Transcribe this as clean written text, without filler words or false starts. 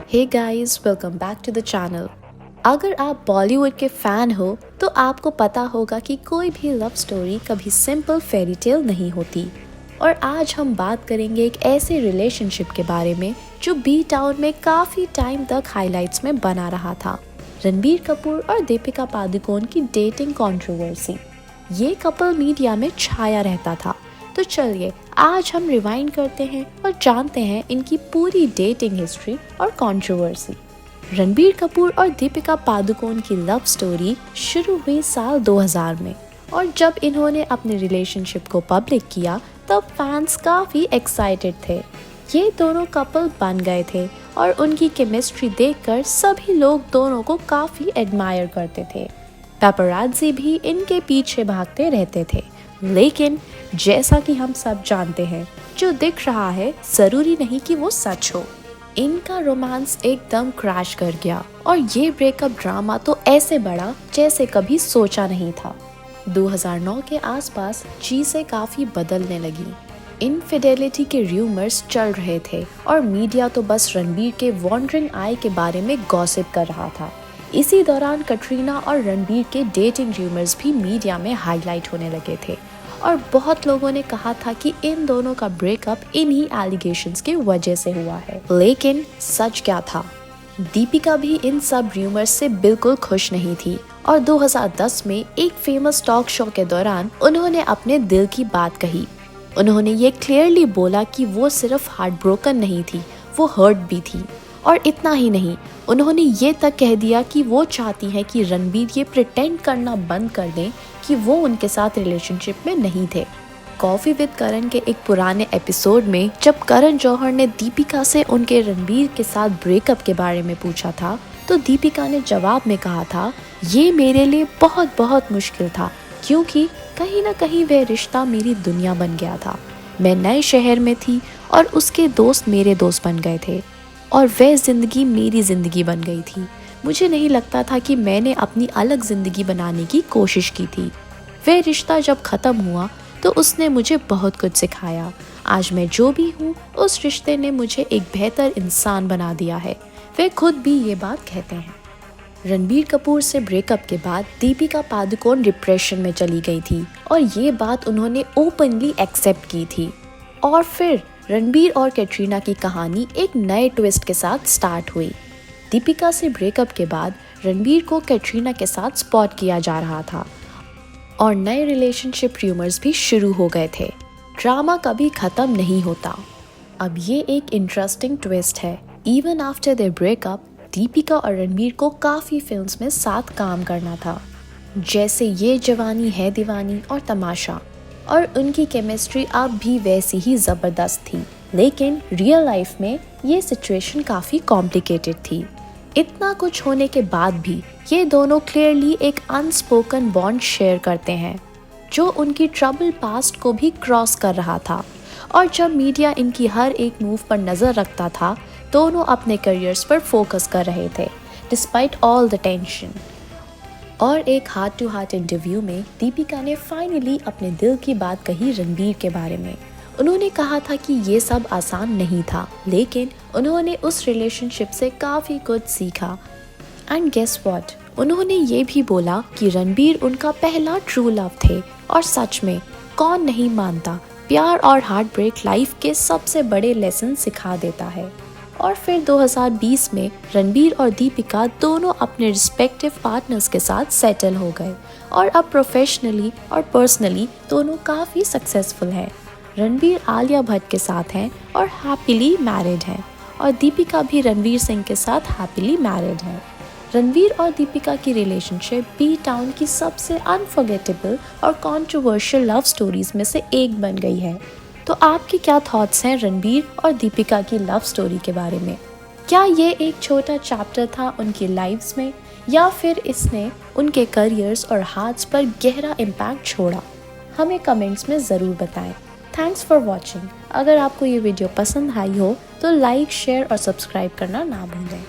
Hey guys, welcome back to the channel. अगर आप बॉलीवुड के फैन हो तो आपको पता होगा कि कोई भी लव स्टोरी कभी सिंपल फेरी टेल नहीं होती। और आज हम बात करेंगे एक ऐसे रिलेशनशिप के बारे में जो बी टाउन में काफी टाइम तक हाइलाइट्स में बना रहा था। रणबीर कपूर और दीपिका पादुकोण की डेटिंग कंट्रोवर्सी। ये कपल मीडिया में छाया रहता था। तो चलिए आज हम रिवाइंड करते हैं और जानते हैं इनकी पूरी डेटिंग हिस्ट्री और कंट्रोवर्सी। रणबीर कपूर और दीपिका पादुकोण की लव स्टोरी शुरू हुई साल 2000 में, और जब इन्होंने अपने रिलेशनशिप को पब्लिक किया तब फैंस काफी एक्साइटेड थे। ये दोनों कपल बन गए थे और उनकी केमिस्ट्री देखकर सभी लोग दोनों को काफी एडमायर करते थे। पेपराज़ी भी इनके पीछे भागते रहते थे। लेकिन जैसा कि हम सब जानते हैं, जो दिख रहा है जरूरी नहीं कि वो सच हो। इनका रोमांस एकदम क्रैश कर गया और ये ब्रेकअप ड्रामा तो ऐसे बढ़ा जैसे कभी सोचा नहीं था। 2009 के आसपास चीजें काफी बदलने लगी। इनफिडेलिटी के रूमर्स चल रहे थे और मीडिया तो बस रणबीर के वॉन्डरिंग आई के बारे में गॉसिप कर रहा था। इसी दौरान कटरीना और रणबीर के डेटिंग रूमर्स भी मीडिया में हाईलाइट होने लगे थे और बहुत लोगों ने कहा था कि इन दोनों का ब्रेकअप इन्हीं एलिगेशंस की वजह से हुआ है। लेकिन सच क्या था? दीपिका भी इन सब रूमर्स से बिल्कुल खुश नहीं थी और 2010 में एक फेमस टॉक शो के दौरान उन्होंने अपने दिल की बात कही। उन्होंने ये क्लियरली बोला कि वो सिर्फ हार्ट ब्रोकन नहीं थी, वो हर्ट भी थी। और इतना ही नहीं, उन्होंने ये तक कह दिया कि वो चाहती हैं कि रणबीर ये प्रिटेंड करना बंद कर दें कि वो उनके साथ रिलेशनशिप में नहीं थे। कॉफी विद करण के एक पुराने एपिसोड में जब करण जौहर ने दीपिका से उनके रणबीर के साथ ब्रेकअप के बारे में पूछा था तो दीपिका ने जवाब में कहा था, ये मेरे लिए बहुत बहुत मुश्किल था क्योंकि कहीं ना कहीं वह रिश्ता मेरी दुनिया बन गया था। मैं नए शहर में थी और उसके दोस्त मेरे दोस्त बन गए थे और वह जिंदगी मेरी जिंदगी बन गई थी। मुझे नहीं लगता था कि मैंने अपनी अलग जिंदगी बनाने की कोशिश की थी। वह रिश्ता जब खत्म हुआ तो उसने मुझे बहुत कुछ सिखाया। आज मैं जो भी हूँ उस रिश्ते ने मुझे एक बेहतर इंसान बना दिया है। वे खुद भी ये बात कहते हैं। रणबीर कपूर से ब्रेकअप के बाद दीपिका पादुकोण डिप्रेशन में चली गई थी और ये बात उन्होंने ओपनली एक्सेप्ट की थी। और फिर रणबीर और कैटरीना की कहानी एक नए ट्विस्ट के साथ स्टार्ट हुई। दीपिका से ब्रेकअप के बाद रणबीर को कैटरीना के साथ स्पॉट किया जा रहा था और नए रिलेशनशिप रूमर्स भी शुरू हो गए थे। ड्रामा कभी खत्म नहीं होता। अब ये एक इंटरेस्टिंग ट्विस्ट है। Even after their breakup Deepika और रणबीर को काफ़ी फिल्म्स में साथ काम करना था, जैसे ये जवानी है दीवानी और तमाशा, और उनकी केमिस्ट्री अब भी वैसी ही ज़बरदस्त थी। लेकिन रियल लाइफ में ये सिचुएशन काफ़ी कॉम्प्लिकेटेड थी। इतना कुछ होने के बाद भी ये दोनों क्लियरली एक अनस्पोकन बॉन्ड शेयर करते हैं जो उनकी ट्रबल पास्ट को भी क्रॉस कर रहा था। और जब मीडिया इनकी हर एक मूव पर नज़र रखता था, दोनों अपने करियर्स पर फोकस कर रहे थे डिस्पाइट ऑल द टेंशन। और एक हार्ट टू हार्ट इंटरव्यू में दीपिका ने फाइनली अपने दिल की बात कही रणबीर के बारे में। उन्होंने कहा था कि ये सब आसान नहीं था, लेकिन उन्होंने उस रिलेशनशिप से काफ़ी कुछ सीखा। एंड गेस व्हाट, उन्होंने ये भी बोला कि रणबीर उनका पहला ट्रू लव थे। और सच में कौन नहीं मानता, प्यार और हार्ट ब्रेक लाइफ के सबसे बड़े लेसन सिखा देता है। और फिर 2020 में रणबीर और दीपिका दोनों अपने रिस्पेक्टिव पार्टनर्स के साथ सेटल हो गए और अब प्रोफेशनली और पर्सनली दोनों काफ़ी सक्सेसफुल हैं। रणबीर आलिया भट्ट के साथ हैं और हैप्पीली मैरिड हैं, और दीपिका भी रणवीर सिंह के साथ हैप्पीली मैरिड हैं। रणबीर और दीपिका की रिलेशनशिप बी टाउन की सबसे अनफॉरगेटेबल और कंट्रोवर्शियल लव स्टोरीज में से एक बन गई है। तो आपके क्या थॉट्स हैं रणबीर और दीपिका की लव स्टोरी के बारे में? क्या ये एक छोटा चैप्टर था उनकी लाइफ्स में, या फिर इसने उनके करियर्स और हार्ट्स पर गहरा इम्पैक्ट छोड़ा? हमें कमेंट्स में ज़रूर बताएं। Thanks for watching. अगर आपको ये वीडियो पसंद आई हो तो लाइक, शेयर और सब्सक्राइब करना ना भूलें।